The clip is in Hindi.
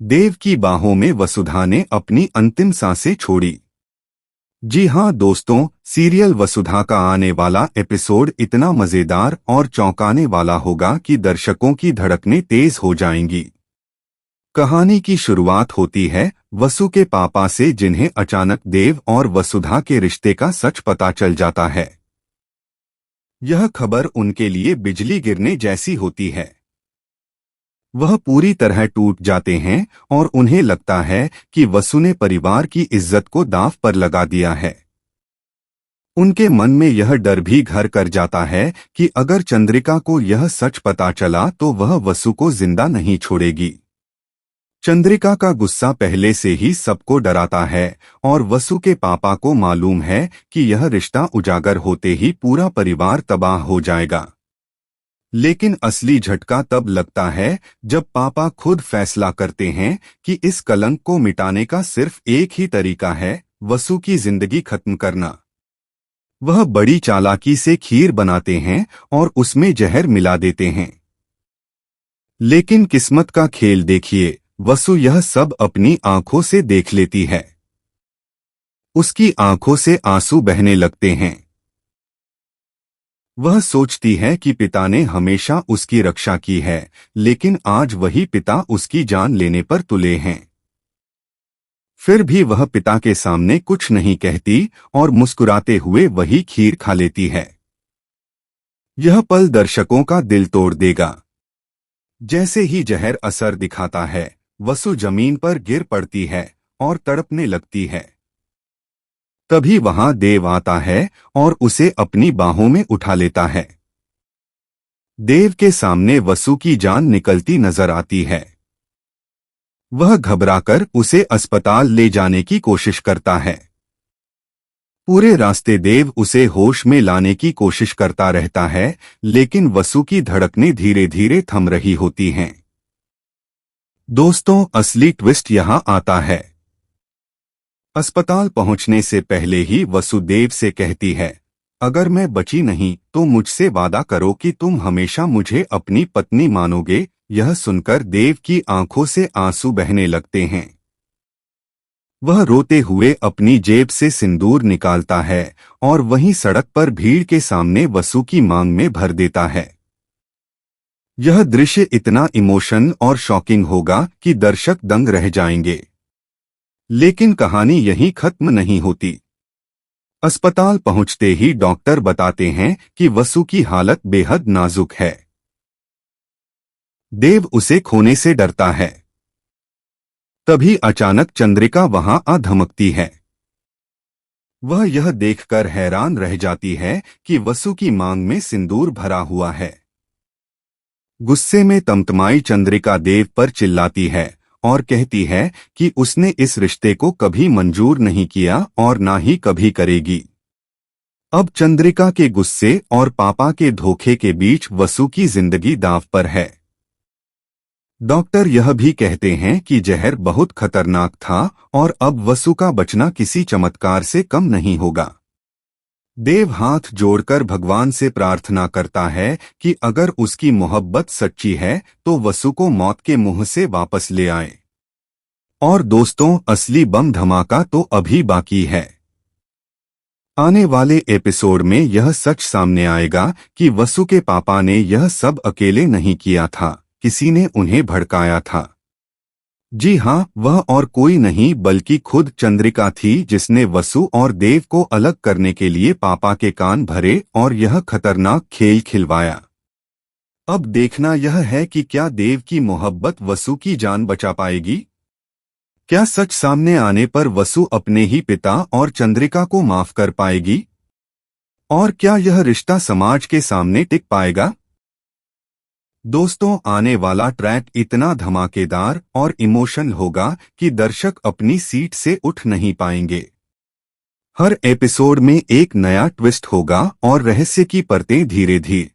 देव की बाहों में वसुधा ने अपनी अंतिम सांसें छोड़ी। जी हाँ दोस्तों, सीरियल वसुधा का आने वाला एपिसोड इतना मजेदार और चौंकाने वाला होगा कि दर्शकों की धड़कनें तेज हो जाएंगी। कहानी की शुरुआत होती है वसु के पापा से, जिन्हें अचानक देव और वसुधा के रिश्ते का सच पता चल जाता है। यह खबर उनके लिए बिजली गिरने जैसी होती है। वह पूरी तरह टूट जाते हैं और उन्हें लगता है कि वसु ने परिवार की इज्जत को दांव पर लगा दिया है। उनके मन में यह डर भी घर कर जाता है कि अगर चंद्रिका को यह सच पता चला तो वह वसु को जिंदा नहीं छोड़ेगी। चंद्रिका का गुस्सा पहले से ही सबको डराता है और वसु के पापा को मालूम है कि यह रिश्ता उजागर होते ही पूरा परिवार तबाह हो जाएगा। लेकिन असली झटका तब लगता है जब पापा खुद फैसला करते हैं कि इस कलंक को मिटाने का सिर्फ एक ही तरीका है, वसु की जिंदगी खत्म करना। वह बड़ी चालाकी से खीर बनाते हैं और उसमें जहर मिला देते हैं। लेकिन किस्मत का खेल देखिए, वसु यह सब अपनी आंखों से देख लेती है। उसकी आंखों से आंसू बहने लगते हैं। वह सोचती है कि पिता ने हमेशा उसकी रक्षा की है, लेकिन आज वही पिता उसकी जान लेने पर तुले हैं। फिर भी वह पिता के सामने कुछ नहीं कहती और मुस्कुराते हुए वही खीर खा लेती है। यह पल दर्शकों का दिल तोड़ देगा। जैसे ही जहर असर दिखाता है, वसु जमीन पर गिर पड़ती है और तड़पने लगती है। तभी वहां देव आता है और उसे अपनी बाहों में उठा लेता है। देव के सामने वसु की जान निकलती नजर आती है। वह घबराकर उसे अस्पताल ले जाने की कोशिश करता है। पूरे रास्ते देव उसे होश में लाने की कोशिश करता रहता है, लेकिन वसु की धड़कनें धीरे धीरे थम रही होती हैं। दोस्तों, असली ट्विस्ट यहां आता है। अस्पताल पहुंचने से पहले ही वसु देव से कहती है, अगर मैं बची नहीं तो मुझसे वादा करो कि तुम हमेशा मुझे अपनी पत्नी मानोगे। यह सुनकर देव की आंखों से आंसू बहने लगते हैं। वह रोते हुए अपनी जेब से सिंदूर निकालता है और वहीं सड़क पर भीड़ के सामने वसु की मांग में भर देता है। यह दृश्य इतना इमोशनल और शॉकिंग होगा कि दर्शक दंग रह जाएंगे। लेकिन कहानी यहीं खत्म नहीं होती। अस्पताल पहुंचते ही डॉक्टर बताते हैं कि वसु की हालत बेहद नाजुक है। देव उसे खोने से डरता है। तभी अचानक चंद्रिका वहां आ धमकती है। वह यह देखकर हैरान रह जाती है कि वसु की मांग में सिंदूर भरा हुआ है। गुस्से में तमतमाई चंद्रिका देव पर चिल्लाती है और कहती है कि उसने इस रिश्ते को कभी मंजूर नहीं किया और ना ही कभी करेगी। अब चंद्रिका के गुस्से और पापा के धोखे के बीच वसु की जिंदगी दांव पर है। डॉक्टर यह भी कहते हैं कि जहर बहुत खतरनाक था और अब वसु का बचना किसी चमत्कार से कम नहीं होगा। देव हाथ जोड़कर भगवान से प्रार्थना करता है कि अगर उसकी मोहब्बत सच्ची है तो वसु को मौत के मुंह से वापस ले आए। और दोस्तों, असली बम धमाका तो अभी बाकी है। आने वाले एपिसोड में यह सच सामने आएगा कि वसु के पापा ने यह सब अकेले नहीं किया था, किसी ने उन्हें भड़काया था। जी हाँ, वह और कोई नहीं बल्कि खुद चंद्रिका थी, जिसने वसु और देव को अलग करने के लिए पापा के कान भरे और यह खतरनाक खेल खिलवाया। अब देखना यह है कि क्या देव की मोहब्बत वसु की जान बचा पाएगी। क्या सच सामने आने पर वसु अपने ही पिता और चंद्रिका को माफ कर पाएगी? और क्या यह रिश्ता समाज के सामने टिक पाएगा? दोस्तों, आने वाला ट्रैक इतना धमाकेदार और इमोशनल होगा कि दर्शक अपनी सीट से उठ नहीं पाएंगे। हर एपिसोड में एक नया ट्विस्ट होगा और रहस्य की परतें धीरे धीरे